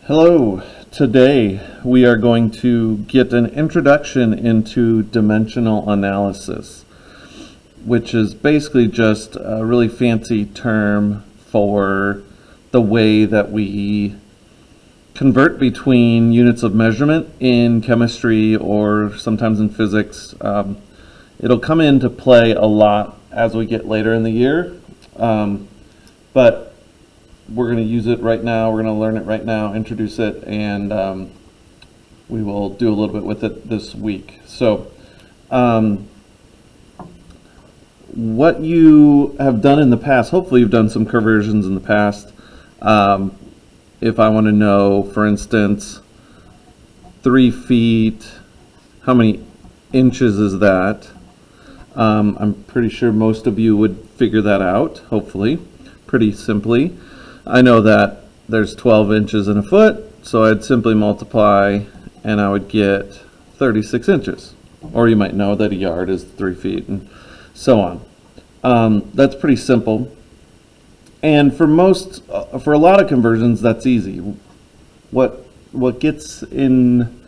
Hello, today we are going to get an introduction into dimensional analysis, which is basically just a really fancy term for the way that we convert between units of measurement in chemistry or sometimes in physics. It'll come into play a lot as we get later in the year, but we're going to use it right now. We're going to learn it right now, introduce it, and we will do a little bit with it this week. So what you have done in the past, hopefully you've done some conversions in the past. If I want to know, for instance, 3 feet, how many inches is that? I'm pretty sure most of you would figure that out, hopefully, pretty simply. I know that there's 12 inches in a foot, so I'd simply multiply and I would get 36 inches. Or you might know that a yard is 3 feet and so on. That's pretty simple. And for a lot of conversions, that's easy. What gets in,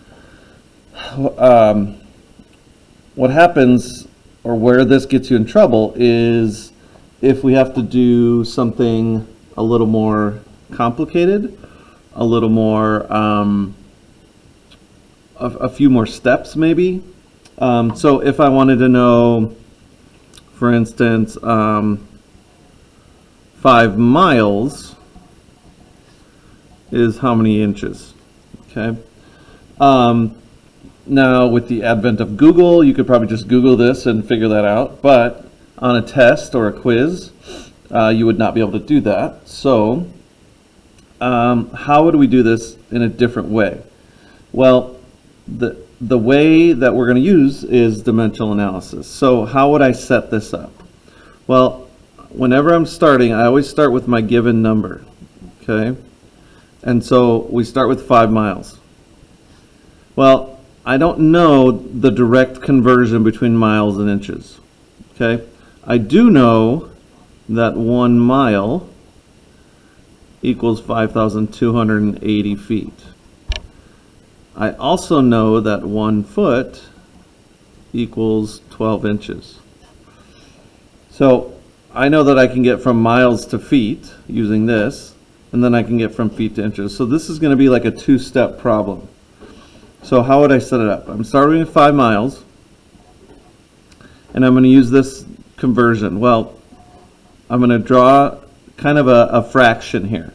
what happens or where this gets you in trouble is if we have to do something a little more complicated, a little more, a few more steps maybe. So if I wanted to know, for instance, 5 miles is how many inches, okay? Now with the advent of Google, you could probably just Google this and figure that out, but on a test or a quiz, you would not be able to do that. So how would we do this in a different way? Well, the way that we're going to use is dimensional analysis. So how would I set this up? Well, whenever I'm starting, I always start with my given number, okay? And so we start with 5 miles. Well, I don't know the direct conversion between miles and inches, okay? I do know that 1 mile equals 5,280 feet. I also know that 1 foot equals 12 inches. So I know that I can get from miles to feet using this, and then I can get from feet to inches. So this is going to be like a 2-step problem. So how would I set it up? I'm starting with 5 miles, and I'm going to use this conversion. Well, I'm going to draw kind of a fraction here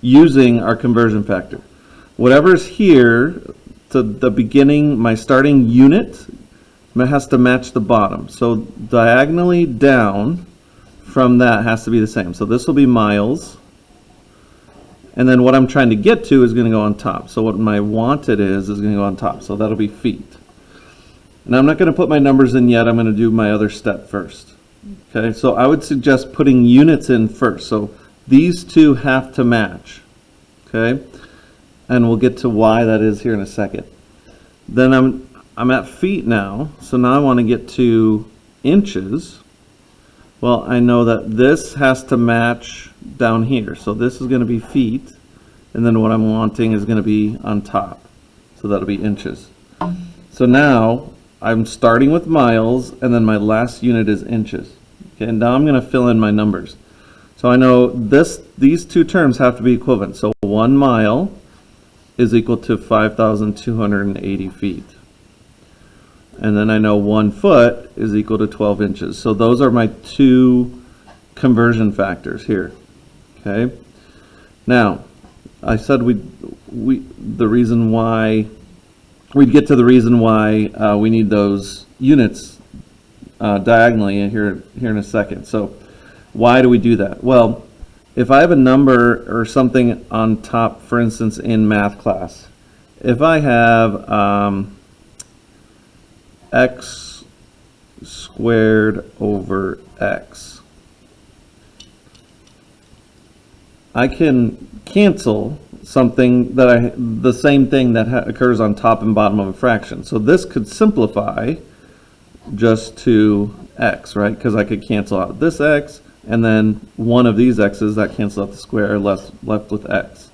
using our conversion factor. Whatever's here to the beginning, my starting unit has to match the bottom. So diagonally down from that has to be the same. So this will be miles. And then what I'm trying to get to is going to go on top. So what my wanted is going to go on top. So that'll be feet. And I'm not going to put my numbers in yet. I'm going to do my other step first. Okay, so I would suggest putting units in first. So these two have to match. Okay, and we'll get to why that is here in a second. Then I'm at feet now. So now I want to get to inches. Well, I know that this has to match down here. So this is going to be feet, and then what I'm wanting is going to be on top. So that'll be inches. So now I'm starting with miles, and then my last unit is inches. Okay, and now I'm going to fill in my numbers. So I know these two terms have to be equivalent. So 1 mile is equal to 5,280 feet. And then I know 1 foot is equal to 12 inches. So those are my 2 conversion factors here. Okay. Now, I said the reason why we'd get to the reason why we need those units diagonally here in a second. So why do we do that? Well, if I have a number or something on top, for instance, in math class, if I have x squared over x, I can cancel something the same thing that occurs on top and bottom of a fraction. So this could simplify just to x, right? Because I could cancel out this x, and then one of these x's that cancel out the square, left with x.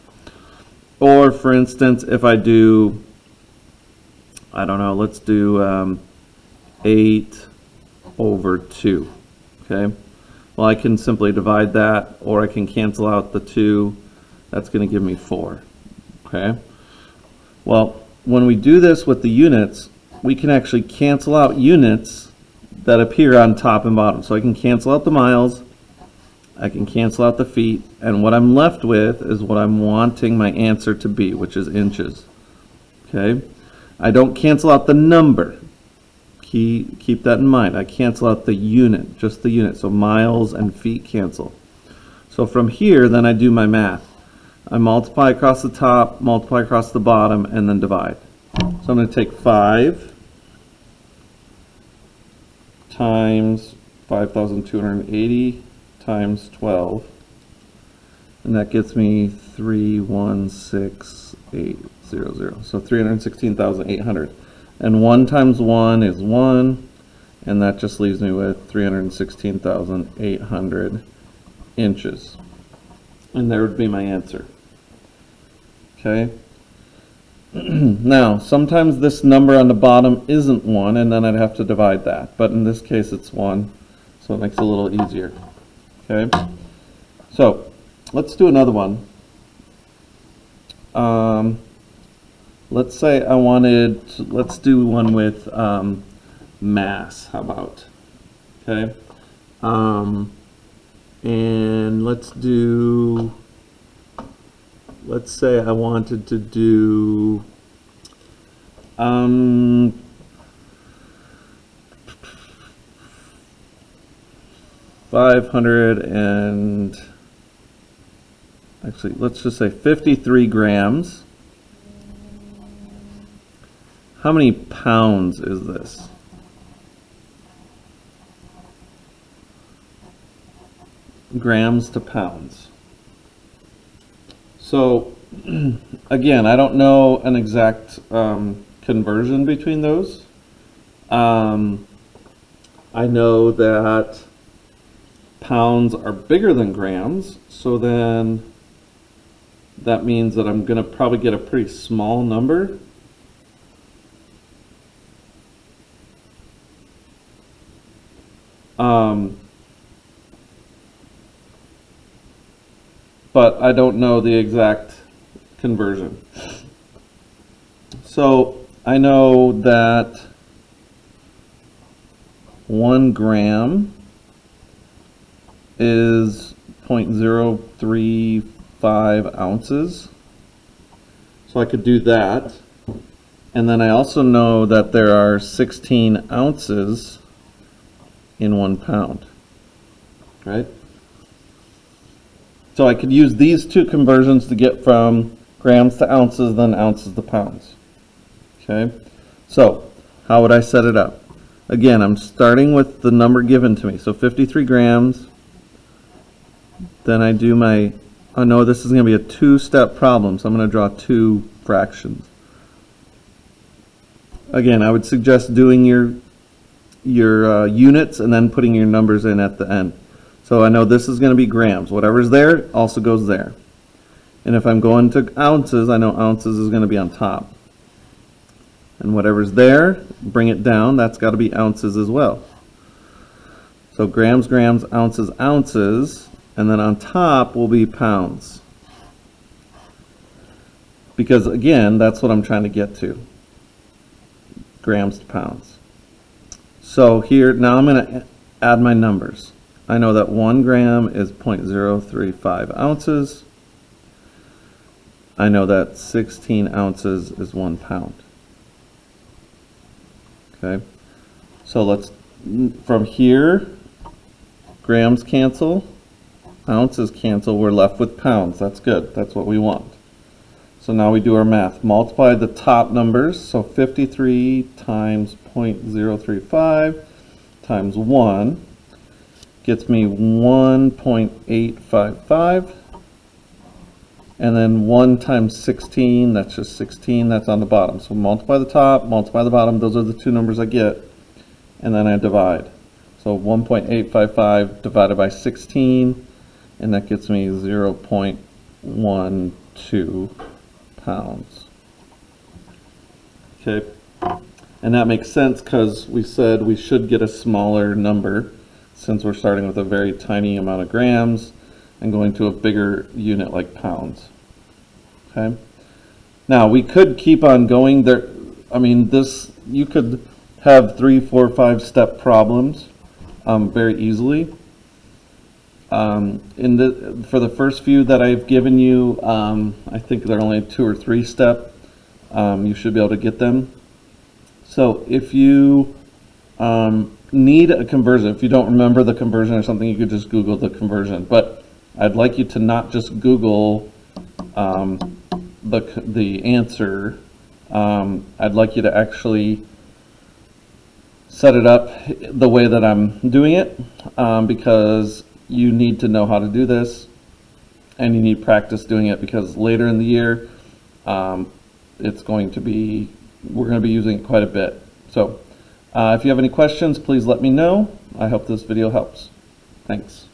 Or for instance, if I do, I don't know, let's do 8 over 2, okay? Well, I can simply divide that, or I can cancel out the 2. That's going to give me 4, okay? Well, when we do this with the units, we can actually cancel out units that appear on top and bottom. So I can cancel out the miles, I can cancel out the feet, and what I'm left with is what I'm wanting my answer to be, which is inches, okay? I don't cancel out the number. Keep that in mind. I cancel out the unit, just the unit. So miles and feet cancel. So from here, then I do my math. I multiply across the top, multiply across the bottom, and then divide. So I'm going to take 5 times 5,280 times 12, and that gets me 316,800. So 316,800. And 1 times 1 is 1, and that just leaves me with 316,800 inches. And there would be my answer. Okay? Now, sometimes this number on the bottom isn't 1, and then I'd have to divide that. But in this case, it's 1, so it makes it a little easier. Okay? So, let's do another one. Let's say I wanted, let's do one with mass, how about? Okay? And let's say I wanted to do 500 and actually let's just say 53 grams. How many pounds is this? Grams to pounds. So again, I don't know an exact conversion between those. I know that pounds are bigger than grams, so then that means that I'm going to probably get a pretty small number. But I don't know the exact conversion. So I know that 1 gram is 0.035 ounces. So I could do that. And then I also know that there are 16 ounces in 1 pound, right? So I could use these two conversions to get from grams to ounces, then ounces to pounds. Okay, so how would I set it up? Again, I'm starting with the number given to me, so 53 grams. Then I do my, I know this is going to be a two-step problem, so I'm going to draw 2 fractions. Again, I would suggest doing your units and then putting your numbers in at the end. So I know this is going to be grams. Whatever's there also goes there. And if I'm going to ounces, I know ounces is going to be on top. And whatever's there, bring it down. That's got to be ounces as well. So grams, grams, ounces, ounces. And then on top will be pounds. Because again, that's what I'm trying to get to. Grams to pounds. So here, now I'm going to add my numbers. I know that 1 gram is 0.035 ounces. I know that 16 ounces is 1 pound. Okay, so let's, from here, grams cancel, ounces cancel, we're left with pounds. That's good, that's what we want. So now we do our math. Multiply the top numbers, so 53 times 0.035 times 1 gets me 1.855, and then 1 times 16, that's just 16, that's on the bottom. So multiply the top, multiply the bottom, those are the 2 numbers I get, and then I divide. So 1.855 divided by 16, and that gets me 0.12 pounds. Okay, and that makes sense because we said we should get a smaller number since we're starting with a very tiny amount of grams and going to a bigger unit like pounds. Okay, now we could keep on going there. I mean, you could have 3, 4, 5 step problems very easily. For the first few that I've given you, I think they're only 2 or 3 step. You should be able to get them. So if you need a conversion, if you don't remember the conversion or something, you could just Google the conversion. But I'd like you to not just Google the answer. I'd like you to actually set it up the way that I'm doing it, because you need to know how to do this and you need practice doing it, because later in the year we're going to be using it quite a bit. So if you have any questions, please let me know. I hope this video helps. Thanks.